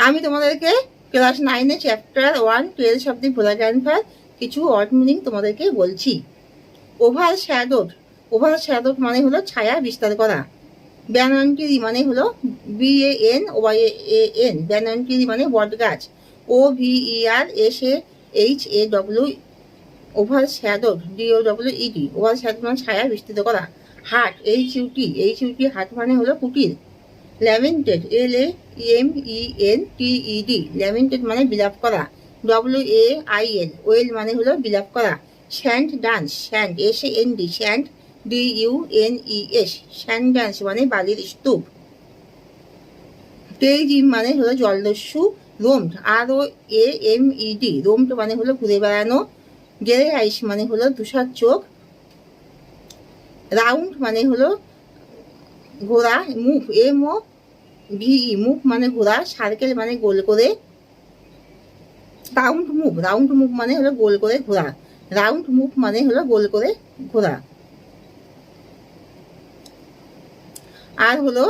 আমি তোমাদেরকে class 9-এ chapter 1 12 of the ভোলা গ্রান্ডফার কিছু ওয়ার্ড মিনিং তোমাদেরকে বলছি। ওভার শ্যাডোড মানে হলো ছায়া বিস্তার করা। ব্যানয়নকিরি মানে হলো BANYAN, ব্যানয়নকিরি মানে বট গাছ। OVERSHADW, ওভার শ্যাডোড DOWED, ওভার শ্যাডোড মানে ছায়া বিস্তৃত করা। হাট HUT, হাট মানে হলো কুটির। ল্যামেন্টেড LAMENTED, ল্যামেন্টেড মানে বিলাপ করা। WAIL, ওয়েল মানে হলো বিলাপ করা। Sand dance, sand SAND, sand DUNES, sand dance মানে বালির স্তূপ। টেইজিম মানে হলো জলদস্যু। রোমড ROAMED, রোমড মানে হলো ঘুরে বেড়ানো। গ্রে আইস মানে হলো তুষার চোখ। রাউন্ড মানে হলো ঘোড়া। মুভ MOVE, মুভ মানে ঘোড়া। সার্কেল মানে গোল করে। রাউন্ড মুভ মানে হলো গোল করে ঘোরা। রাউন্ড মুভ মানে হলো গোল করে ঘোরা। আর হলো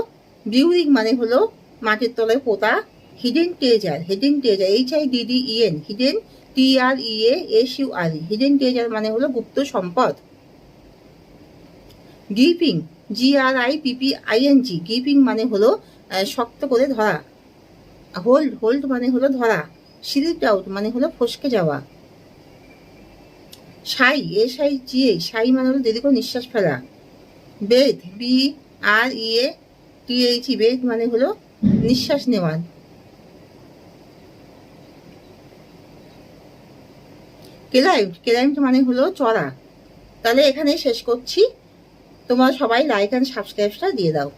বিউরিং মানে হলো মাটির তলায় পোতা। Hidden treasure, HIDDEN, hidden TREASUR, hidden treasure মানে হলো গুপ্ত সম্পদ। গ্রিপিং GRIPPING, গ্রিপিং মানে হলো শক্ত করে ধরা। হোল্ড মানে হলো ধরা। স্লিপড আউট মানে হলো ফসকে যাওয়া। SIGA, সাই মানে হলো দীর্ঘ নিঃশ্বাস ফেলা। ব্রেথ BREATH, ব্রেথ মানে হলো নিঃশ্বাস নেওয়া। ক্লাইম্ড মানে হলো চড়া। তাহলে এখানে শেষ করছি। তোমরা সবাই লাইক অ্যান্ড সাবস্ক্রাইবটা দিয়ে দাও।